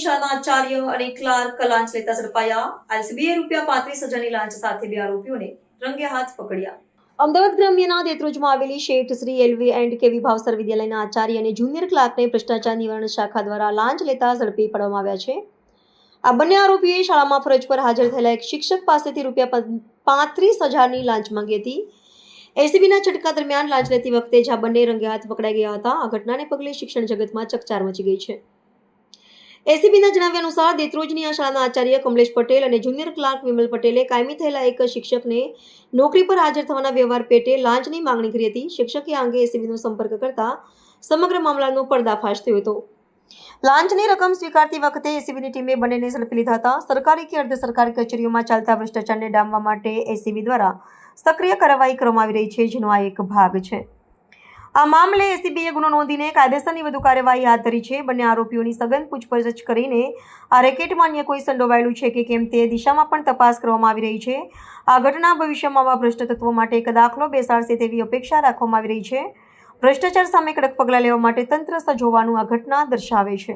શાળાના આચાર્ય અને ક્લાર્ક લાંચ લેતા ઝડપાયા। એલસીબીએ ₹35,000ની લાંચ સાથે 2 આરોપીઓને રંગે હાથ પકડ્યા। અમદાવાદ ગ્રામ્યના દેત્રોજમાં આવેલી શેઠ શ્રી એલવી એન્ડ કેવી ભાવસર વિદ્યાલયના આચાર્ય અને જુનિયર ક્લાર્કને ભ્રષ્ટાચાર નિવારણ શાખા દ્વારા લાંચ લેતા ઝડપી પાડવામાં આવ્યા છે। આ બંને આરોપીઓએ શાળામાં ફરજ પર હાજર થયેલા એક શિક્ષક પાસેથી ₹35,000ની લાંચ માંગી હતી। એસીબીના છટકા દરમિયાન લાંચ લેતી વખતે જ આ બંને રંગે હાથ પકડાઈ ગયા હતા। આ ઘટનાને પગલે શિક્ષણ જગતમાં ચકચાર મચી ગઈ છે। એસીબીના જણાવ્યા અનુસાર દેત્રોજની આ શાળાના આચાર્ય કમલેશ પટેલ અને જુનિયર ક્લાર્ક વિમલ પટેલે કાયમી થયેલા એક શિક્ષકને નોકરી પર હાજર થવાના વ્યવહાર પેટે લાંચની માંગણી કરી હતી। શિક્ષકે આ અંગે એસીબીનો સંપર્ક કરતા સમગ્ર મામલાનો પર્દાફાશ થયો હતો। લાંચની રકમ સ્વીકારતી વખતે એસીબીની ટીમે બંનેને ઝડપી લીધા હતા। સરકારી કે અર્ધ સરકારી કચેરીઓમાં ચાલતા ભ્રષ્ટાચારને ડામવા માટે એસીબી દ્વારા સક્રિય કાર્યવાહી કરવામાં આવી રહી છે, જેનો આ એક ભાગ છે। આ મામલે એસીબીએ ગુનો નોંધીને કાયદેસરની વધુ કાર્યવાહી હાથ ધરી છે। બંને આરોપીઓની સઘન પૂછપરછ કરીને આ રેકેટમાં અન્ય કોઈ સંડોવાયેલું છે કે કેમ તે દિશામાં પણ તપાસ કરવામાં આવી રહી છે। આ ઘટના ભવિષ્યમાં આવા ભ્રષ્ટ તત્વો માટે એક દાખલો બેસાડશે તેવી અપેક્ષા રાખવામાં આવી રહી છે। ભ્રષ્ટાચાર સામે કડક પગલાં લેવા માટે તંત્ર સજ્જ હોવાનું આ ઘટના દર્શાવે છે।